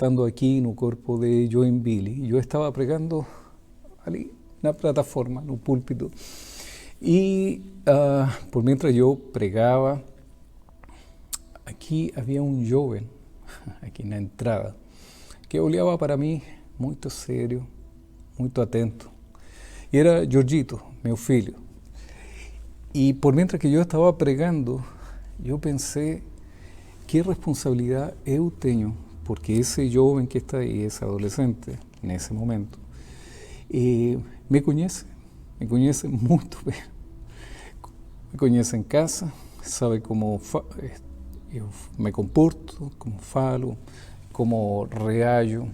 estando aquí no corpo de Joinville, eu estava pregando ali na plataforma, no púlpito, e por mientras eu pregava, aqui havia um jovem, aqui na entrada, que olhava para mim muito sério, muito atento, e era Jorgito, meu filho. E por mientras que eu estava pregando, eu pensei, que responsabilidade eu tenho, porque esse jovem que está aí, esse adolescente, nesse momento, me conhece muito bem. Me conhece em casa, sabe como eu me comporto, como falo, como reajo,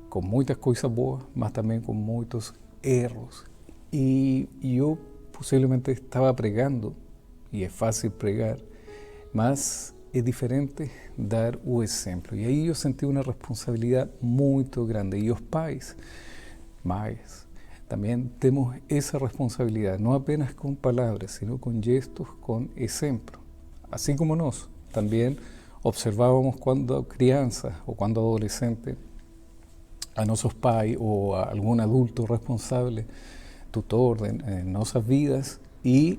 com muitas coisas boas, mas também com muitos erros. E eu possivelmente estava pregando, e é fácil pregar, mas é diferente dar o exemplo. E aí eu senti uma responsabilidade muito grande. E os pais, mães, também temos essa responsabilidade, não apenas com palavras, sino com gestos, com exemplo. Assim como nós também observávamos quando criança ou quando adolescente a nossos pais ou a algum adulto responsável, tutor de nossas vidas, e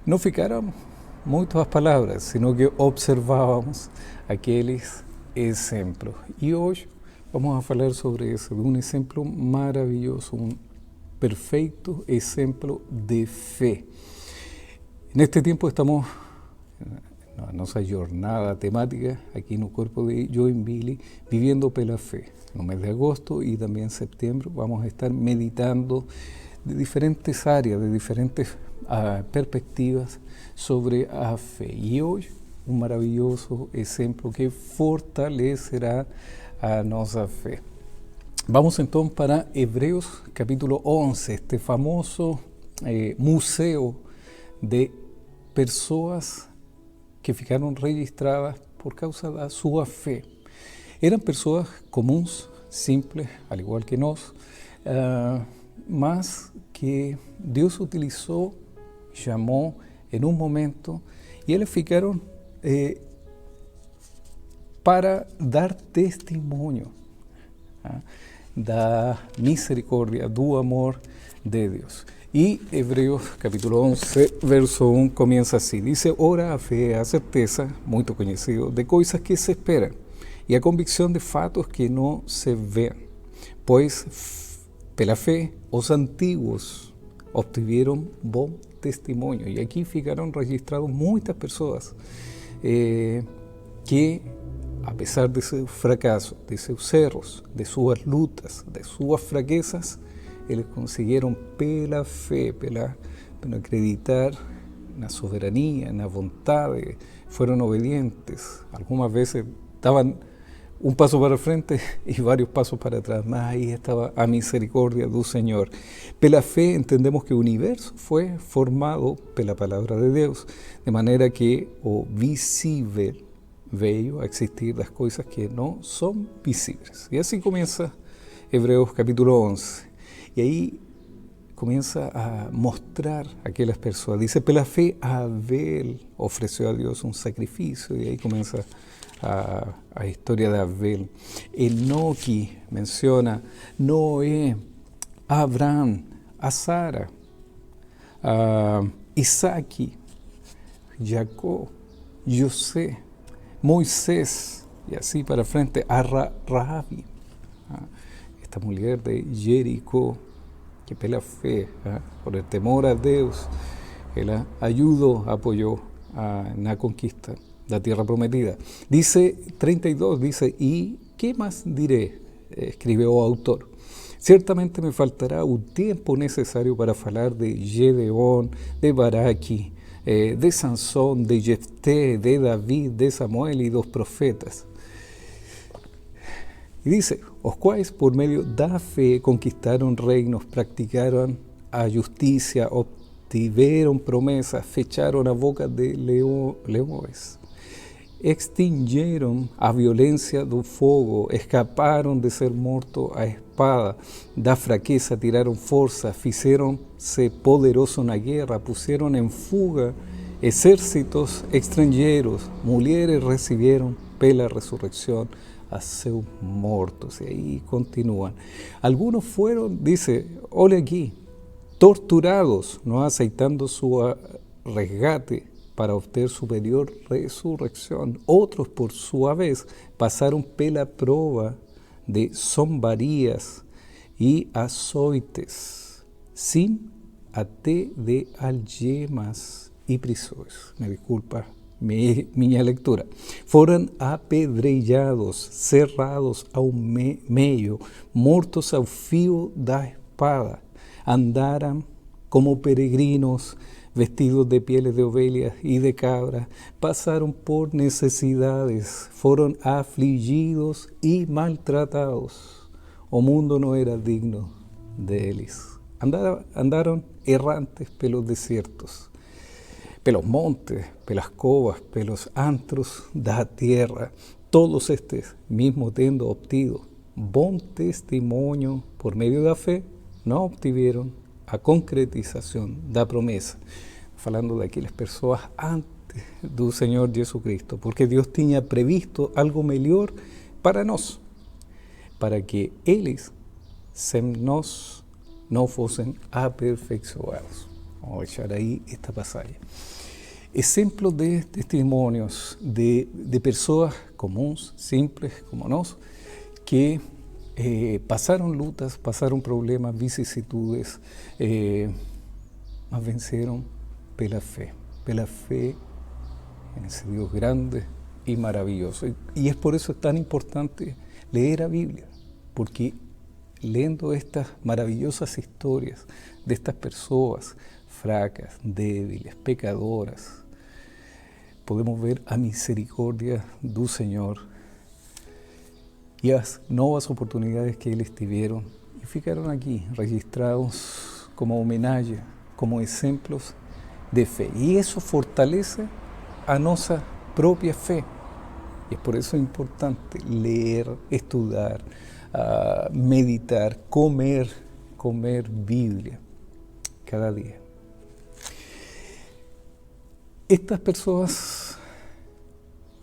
não ficaram muito as palavras, sino que observávamos aqueles exemplos. E hoje vamos a falar sobre isso, de um exemplo maravilhoso, um perfeito exemplo de fé. Neste tempo estamos na nossa jornada temática aqui no corpo de Joinville, vivendo pela fé. No mês de agosto e também em setembro vamos a estar meditando de diferentes áreas, de diferentes perspectivas sobre a fé. E hoje, um maravilhoso exemplo que fortalecerá a nossa fé. Vamos então para Hebreus capítulo 11, este famoso museu de pessoas que ficaram registradas por causa da sua fé. Eram pessoas comuns, simples, al igual que nós, mas que Deus utilizou, chamou em um momento, e eles ficaram para dar testemunho da misericórdia, do amor de Deus. E Hebreus capítulo 11, verso 1 comienza assim, dice, ora a fé é a certeza, muito conhecido, de coisas que se esperam, e a convicção de fatos que não se veem, pois pela fé os antiguos obtiveram bom testemunho. E aqui ficaram registrados muitas pessoas que, a pesar de seu fracasso, de seus erros, de suas lutas, de suas fraquezas, eles conseguiram pela fé, pela acreditar na soberania, na vontade, foram obedientes. Algumas vezes davam um passo para frente e vários passos para trás, mas aí estava a misericórdia do Senhor. Pela fé entendemos que o universo foi formado pela palavra de Deus, de maneira que o visível veio a existir das coisas que não são visíveis. E assim começa Hebreus capítulo 11. E aí começa a mostrar aquelas pessoas. Dice, pela fé Abel ofreceu a Deus um sacrifício. E aí começa a história de Abel. Enoque menciona Noé, Abraham, a Sara, Isaac, Jacó, José, Moisés, e assim para frente, a Rabi, esta mulher de Jericó, que pela fé, por el temor a Deus, ela ajudou, apoiou na conquista da tierra prometida. Dice 32, dice, ¿y qué más diré? Escribe o autor. Ciertamente me faltará o tempo necessário para falar de Gedeón, de Baraque, de Sansón, de Jefté, de David, de Samuel y dos profetas. Y dice, os quais por medio da fé conquistaron reinos, practicaron a justicia, obtiveron promesas, fecharon a boca de leões, extinguieron a violência do fogo, escaparon de ser mortos a espada, da fraqueza tiraron força, fizeram-se poderosos na guerra, puseram em fuga Exércitos extranjeros, mulheres recibiram pela resurrección a seus mortos. Y ahí continúan. Algunos fueron, dice, olha aquí, torturados, no aceitando su resgate para obter superior resurrección. Otros, por su vez, pasaron pela prova de zombarías y açoites, sin até de algemas y prisões. Me desculpa minha lectura. Foram apedrejados, cerrados ao meio, mortos ao fio da espada. Andaram como peregrinos, vestidos de pieles de ovelhas y de cabra, pasaron por necesidades, fueron afligidos y maltratados. O mundo no era digno de ellos. Andaron errantes pelos desiertos, pelos montes, pelas covas, pelos antros da tierra, todos estes, mesmo tendo obtido bom testemunho por meio da fé, não obtiveram a concretização da promessa. Falando daquelas pessoas antes do Senhor Jesus Cristo, porque Deus tinha previsto algo melhor para nós, para que eles, sem nós, não fossem aperfeiçoados. Vamos deixar aí esta passagem. Exemplo de testemunhos de pessoas comuns, simples como nós, que pasaron lutas, pasaron problemas, vicisitudes, mas venceram pela fe en ese Dios grande y maravilloso. Y es por eso tan importante leer la Biblia, porque leyendo estas maravillosas historias de estas personas fracas, débiles, pecadoras, podemos ver a misericordia do Senhor y las nuevas oportunidades que eles tiveram y ficaron aquí registrados como homenaje, como ejemplos de fe. Y eso fortalece a nuestra propia fe. Y es por eso importante leer, estudiar, meditar, comer Biblia cada día. Estas personas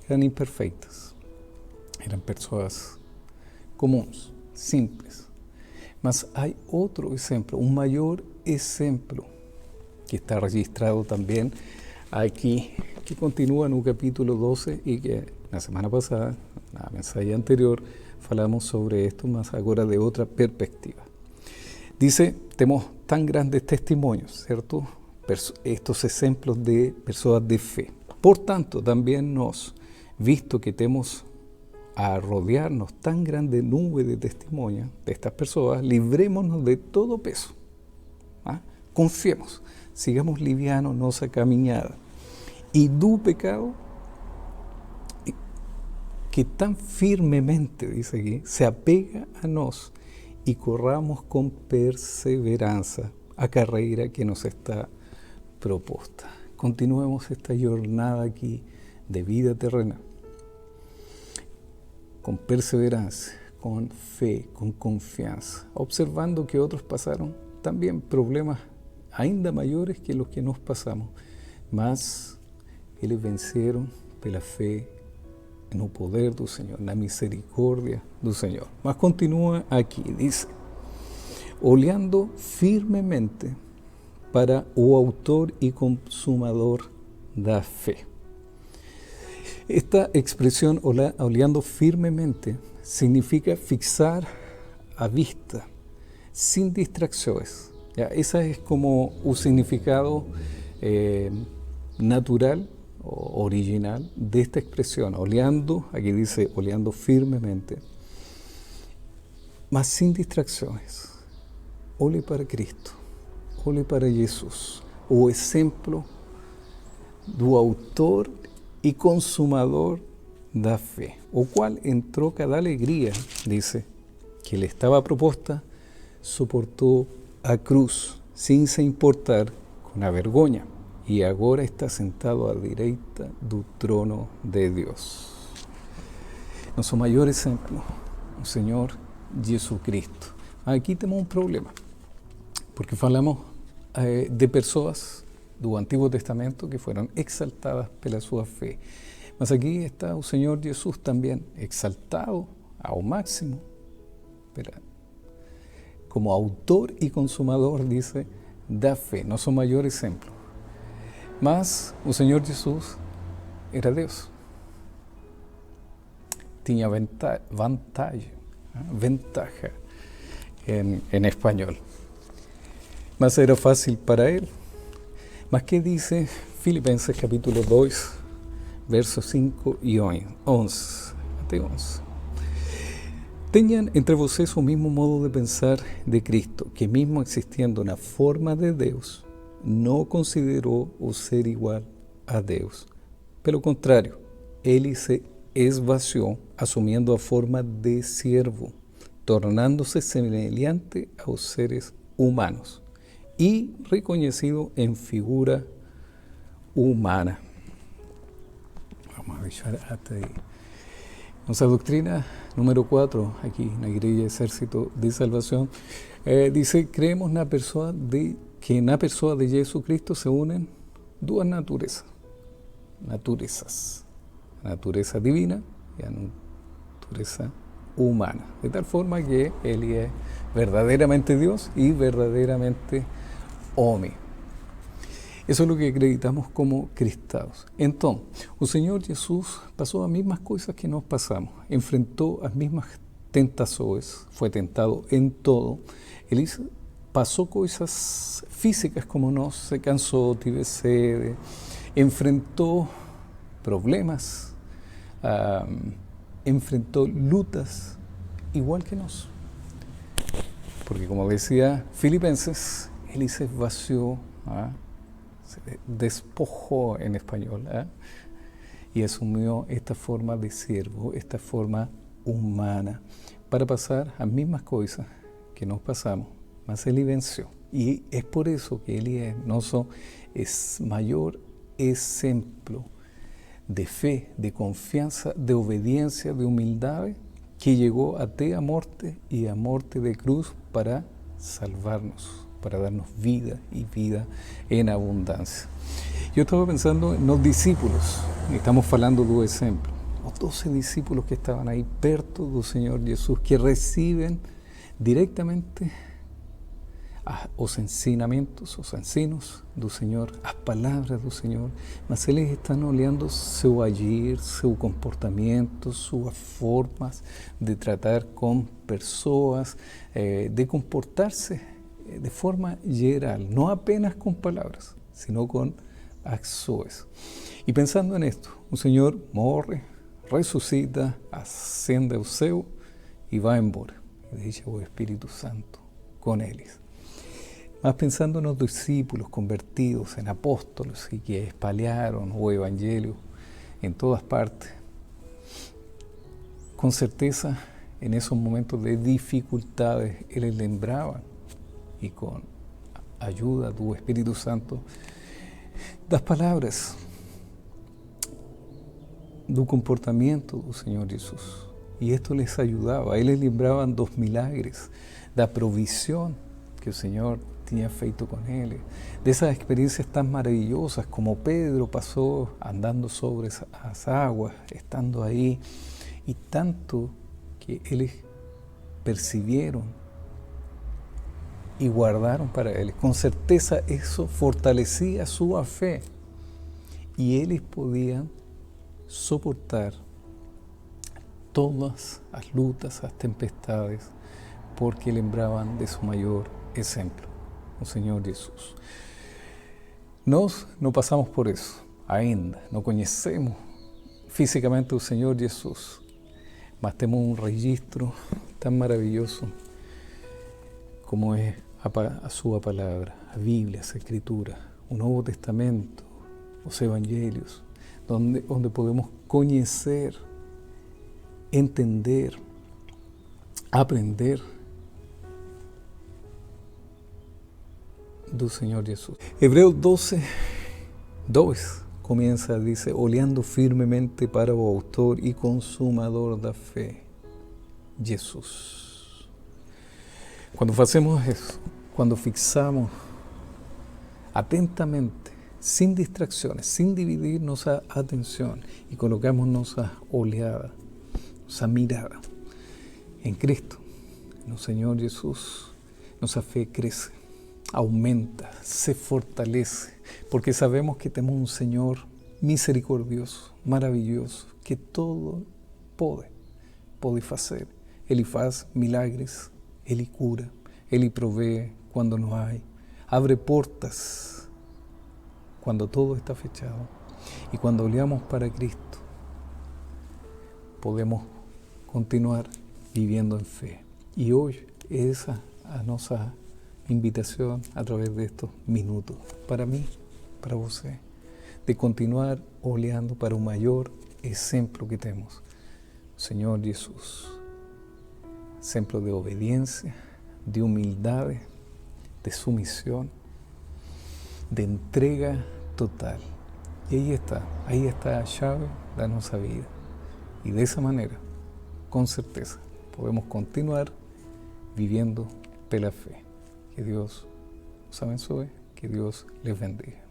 eran imperfeitas, eran personas comuns, simples. Mas hay otro ejemplo, un mayor ejemplo, que está registrado también aquí, que continúa en el capítulo 12 y que la semana pasada, en la mensaje anterior, falamos sobre esto, mas ahora de otra perspectiva. Dice, tenemos tan grandes testimonios, ¿cierto? Estos ejemplos de personas de fe. Por tanto, también nos, visto que tenemos a rodearnos tan grande nube de testimonios de estas personas, librémonos de todo peso. Confiemos, sigamos livianos nuestra caminada. Y do pecado que tan firmemente, dice aquí, se apega a nos y corramos con perseverancia a carrera que nos está proposta. Continuemos esta jornada aquí de vida terrena con perseverancia, con fe, con confianza, observando que otros pasaron también problemas ainda maiores que los que nos pasamos, mas eles venceram pela fé no poder do Senhor, na misericórdia do Senhor. Mas continúa aqui, dice, olhando firmemente para o autor y consumador da fe. Esta expresión, olhando firmemente, significa fixar a vista, sin distracciones. ¿Ya? Ese es como un significado natural o original de esta expresión, olhando, aquí dice, olhando firmemente, mas sin distracciones. Olhe para Cristo, olhe para Jesus, o exemplo do autor y consumador da fe, o cual en troca de alegría, dice, que le estaba proposta, soportó a cruz, sin se importar con a vergonha, y agora está sentado à direita do trono de Dios. Nuestro mayor ejemplo, el Señor Jesucristo. Aquí tenemos un problema, porque falamos de personas do Antigo Testamento que fueron exaltadas pela sua fé. Mas aqui está o Senhor Jesus também exaltado ao máximo, como autor e consumador, dice, da fé, nosso maior exemplo. Mas o Senhor Jesus era Deus. Tinha vantagem, ventaja em espanhol. Mas era fácil para ele. Mas que dice Filipenses capítulo 2, versos 5 e 11, até 11. Tenham entre vocês o mesmo modo de pensar de Cristo, que mesmo existiendo na forma de Deus, não considerou o ser igual a Deus. Pelo contrário, ele se esvaziou, assumindo a forma de siervo, tornándose semelhante aos seres humanos e reconhecido em figura humana. Vamos a deixar até aí. Nossa doutrina número 4, aqui na Igreja Exército de Salvação, diz: creemos que na pessoa de Jesus Cristo se unem duas naturezas, a natureza divina e a natureza humana, de tal forma que ele é verdadeiramente Deus e verdadeiramente homem. Isso é o que acreditamos como cristãos. Então, o Senhor Jesus passou as mesmas coisas que nós passamos, enfrentou as mesmas tentações, foi tentado em todo. Ele passou coisas físicas como nós, se cansou, teve sede, enfrentou problemas, enfrentou lutas igual que nós. Porque, como decía Filipenses, ele se esvaziou, se despojó en español, y asumió esta forma de siervo, esta forma humana, para pasar as mesmas coisas que nós passamos, mas ele venceu. E é por isso que ele é nosso maior exemplo de fé, de confiança, de obediência, de humildade, que chegou até a morte e a morte de cruz para salvar-nos, para darnos vida y vida en abundancia. Yo estaba pensando en los discípulos, estamos hablando de un ejemplo, los 12 discípulos que estaban ahí perto del Señor Jesús, que reciben directamente os ensinamentos, os ensinos do Senhor, as palavras do Senhor, mas eles estão olhando seu agir, seu comportamento, suas formas de tratar com pessoas, de comportar-se de forma geral, não apenas com palavras, sino com ações. E pensando nisto, o Senhor morre, ressuscita, ascende ao céu e vai embora. E deixa o Espírito Santo com eles. Mas pensando nos discípulos convertidos en apóstoles y que espalharon o evangelio en todas partes, con certeza en esos momentos de dificultades ellos lembraban, y con ayuda do Espíritu Santo, das palavras, do comportamento do Senhor Jesus. E isto les ajudava, eles lembravam dos milagres, da provisión que o Senhor tinha feito com ele, dessas experiências tão maravilhosas como Pedro passou andando sobre as águas, estando aí, e tanto que eles perceberam e guardaram para eles. Com certeza isso fortalecia sua fé e eles podiam suportar todas as lutas, as tempestades, porque lembravam de seu maior exemplo, o Senhor Jesus. Nós não passamos por isso ainda, não conhecemos fisicamente o Senhor Jesus, mas temos um registro tão maravilhoso como é a sua palavra, a Bíblia, a Escritura, o Novo Testamento, os Evangelhos, onde podemos conhecer, entender, aprender do Senhor Jesus. Hebreus 12, 2 comienza, dice, olhando firmemente para o autor e consumador da fé, Jesus. Quando fazemos isso, quando fixamos atentamente sin distracciones, sin dividir nuestra atención y colocamos nuestra oleada, nuestra mirada en Cristo, en el Señor Jesús, nuestra fe crece, aumenta, se fortalece, porque sabemos que tenemos un Señor misericordioso, maravilloso, que todo pode hacer. Ele faz milagres, Ele cura, Ele provee cuando no hay, abre portas cuando todo está fechado. Y cuando olhamos para Cristo, podemos continuar viviendo en fe. Y hoy esa es nuestra invitación a través de estos minutos, para mí, para você, de continuar olhando para o maior exemplo que temos, o Senhor Jesus. Exemplo de obediência, de humildade, de sumisión, de entrega total. Y ahí está la llave de nuestra vida. Y de esa manera, con certeza, podemos continuar viviendo pela fe. Que Dios os abençoe, que Dios les bendiga.